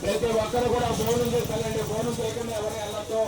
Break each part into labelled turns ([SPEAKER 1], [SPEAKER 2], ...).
[SPEAKER 1] ప్రతి ఒక్కరు కూడా భోజనం చేస్తానండి. భోజనం చేయకుండా ఎవరు వెళ్ళొద్దు.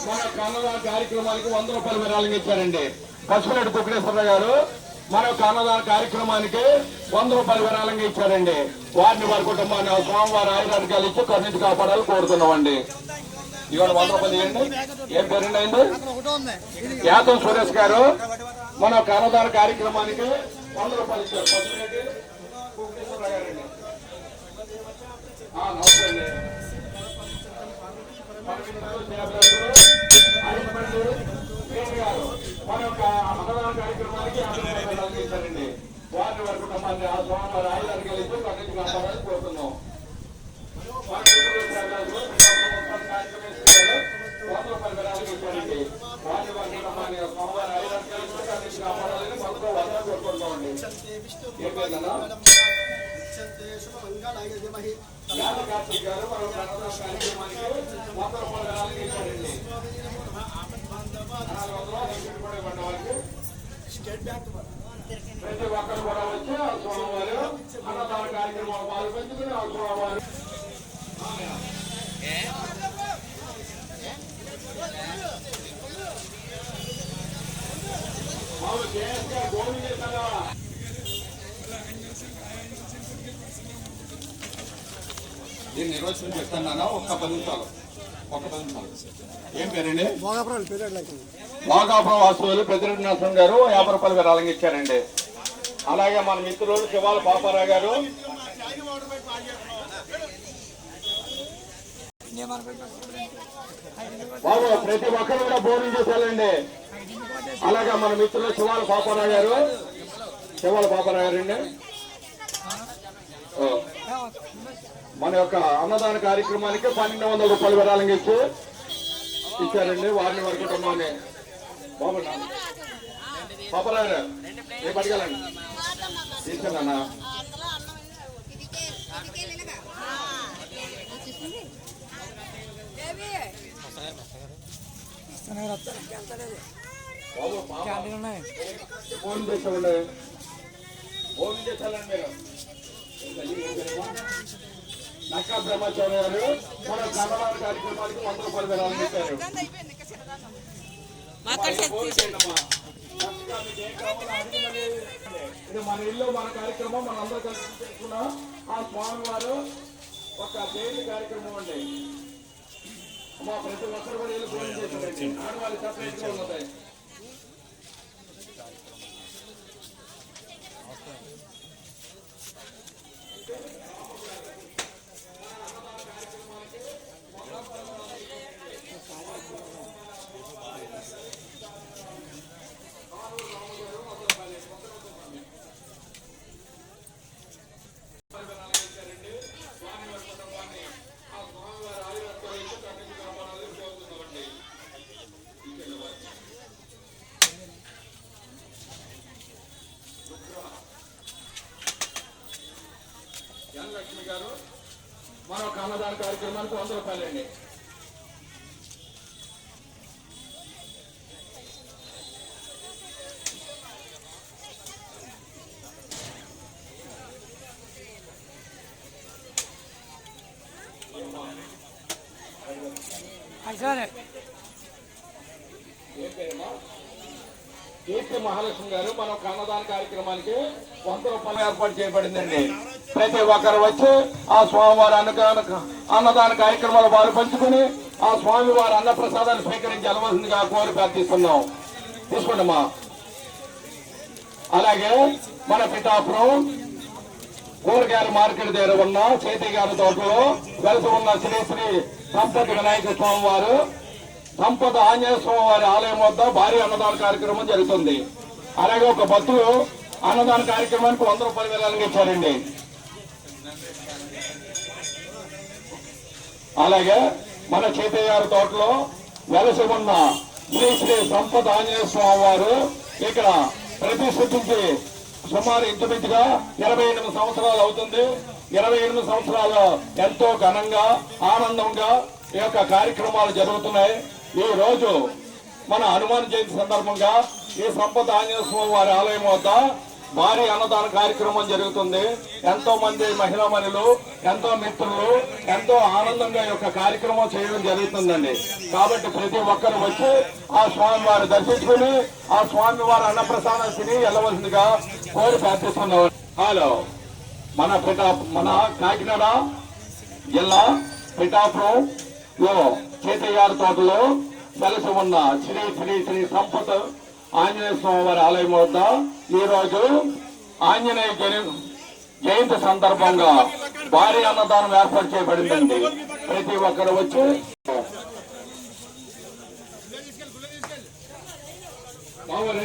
[SPEAKER 1] మన కన్నదాన కార్యక్రమానికి 100 రూపాయలు విరాళంగా ఇచ్చారండి. పసుపులేటి కుక్కడేశ్వరరావు గారు మన కన్నదాన కార్యక్రమానికి 100 రూపాయలు విరాళంగా ఇచ్చారండి. వారిని వారి కుటుంబాన్ని సోమవారం ఆయురాధికారులు ఇచ్చి కరుణించి కాపాడాలని కోరుతున్నామండి. ఇవాళ 100 రూపాయలు ఇవ్వండి. ఏం పేరండి అయింది? యాదవ్ సురేష్ గారు మన కన్నదాన కార్యక్రమానికి 100 రూపాయలు ఇచ్చారు. పసుపులేటి కుక్కడేశ్వరరావు గారండి. నమస్తే అండి. మన యొక్క అన్నదాన కార్యక్రమానికి అందించారండి. వారిని వారి కుటుంబాన్ని ఆ సోమవారం ఆయుధాన్ని కలిసి కన్నించి కాపాడాలని కోరుతున్నాం. 100 రూపాయలు విరాళంగా ఇచ్చారండి. వారిని వారి కుటుంబాన్ని సోమవారం ఆయుధాన్ని కలిసి కన్నించి కాపాడాలని మనతో వదలని కోరుకుంటామండి. ఏం పేరున్నా కార్తీక్ గారు మన అన్నదాన కార్యక్రమానికి 100 రూపాయలు విరాళంగా ఇచ్చారండి. ప్రతి ఒక్కరు కూడా వచ్చి ఆ సోమవారం అన్నదాన కార్యక్రమాలు పాల్పంచుకుని ఆ సోమవారం భోజనం చేస్తారా? దీన్ని నిర్వచనం చెప్తాను. ఒక్క 10 నిమిషాలు. ఏం పేరండి? భోగాపురం వాసువులు పెద్దిరెడ్డి నరసింహ గారు 50 రూపాయలు విరాళంగా ఇచ్చారండి. అలాగే మన మిత్రులు శివాల పాపారావు గారు బాబు ప్రతి ఒక్కరు కూడా భోజనం చేశారండి. అలాగే మన మిత్రులు శివాల పాపారావు గారు అండి మన యొక్క అన్నదాన కార్యక్రమానికి 1200 రూపాయలు విరాళంగా ఇచ్చారండి. వారిని వారి కుటుంబాన్ని బాబు పాపారావు గారు రేపు అడగాలండి తీసుకున్నా. ఫోన్ చేసామండి. ఫోన్ చేసాలండి మీరు నక్కా బ్రహ్మచారి గారు మన కన్నవారి కార్యక్రమానికి 100 రూపాయలు విరాళం ఇచ్చారు. ఇది మన ఇల్లు మన కార్యక్రమం మన అందరూ కలిసి చేసుకున్నాం. ఆ స్వామి వారు ఒక జయంతి కార్యక్రమం అండి. మా ప్రతి ఒక్కరు కూడా ఇల్లు భోజనం చేశారండి. ఆడవాళ్ళు సపరేట్ గా ఉన్నాయి. లక్ష్మి గారు మన అన్నదాన కార్యక్రమానికి 100 రూపాయలండి. కీర్తి మహాలక్ష్మి గారు మన అన్నదాన కార్యక్రమానికి 100 రూపాయలు ఏర్పాటు చేయబడిందండి. ప్రతి ఒక్కరు వచ్చి ఆ స్వామివారి అన్నదాన కార్యక్రమాలు వారు పంచుకుని ఆ స్వామివారి అన్న ప్రసాదాన్ని స్వీకరించి వెళ్ళవలసిందిగా కోరి ప్రార్థిస్తున్నాం. తీసుకోండమ్మా. అలాగే మన పిఠాపురం కూరగాయల మార్కెట్ దగ్గర ఉన్న చేతి గారి తోటలో వెలసి ఉన్న శ్రీ శ్రీ సంపద వినాయక స్వామి వారు సంపద ఆంజనేయ స్వామి వారి ఆలయం వద్ద భారీ అన్నదాన కార్యక్రమం జరుగుతుంది. అలాగే ఒక భక్తులు అన్నదాన కార్యక్రమానికి 100 రూపాయలు విరాళంగా ఇచ్చారండి. అలాగే మన చేతయ్య గారి తోటలో వెలసి ఉన్న శ్రీ శ్రీ సంపద ఆంజనేయ స్వామి వారు ఇక్కడ ప్రతిష్ఠించి సుమారు ఇంచుమించుగా 28 సంవత్సరాలు అవుతుంది. 28 సంవత్సరాలు ఎంతో ఘనంగా ఆనందంగా ఈ యొక్క కార్యక్రమాలు జరుగుతున్నాయి. ఈ రోజు మన హనుమాన్ జయంతి సందర్భంగా ఈ సంపద ఆంజనేయ స్వామి వారి ఆలయం వద్ద భారీ అన్నదాన కార్యక్రమం జరుగుతుంది. ఎంతో మంది మహిళా మనులు ఎంతో మిత్రులు ఎంతో ఆనందంగా ఈ యొక్క కార్యక్రమం చేయడం జరుగుతుందండి. కాబట్టి ప్రతి ఒక్కరు వచ్చి ఆ స్వామి వారిని దర్శించుకుని ఆ స్వామి వారి అన్నప్రసాదాన్ని తిని వెళ్ళవలసిందిగా కోరి ప్రార్థిస్తున్నాం. హలో మన కాకినాడ జిల్లా పిఠాపురం లో చేతయ్యారు తోటలో వెలసి ఉన్న శ్రీ శ్రీ శ్రీ సంపద ఆంజనేయ స్వామి వారి ఆలయం వద్ద ఈ రోజు ఆంజనేయ జయంతి సందర్భంగా భారీ అన్నదానం ఏర్పాటు చేయబడిందండి. ప్రతి ఒక్కరు వచ్చి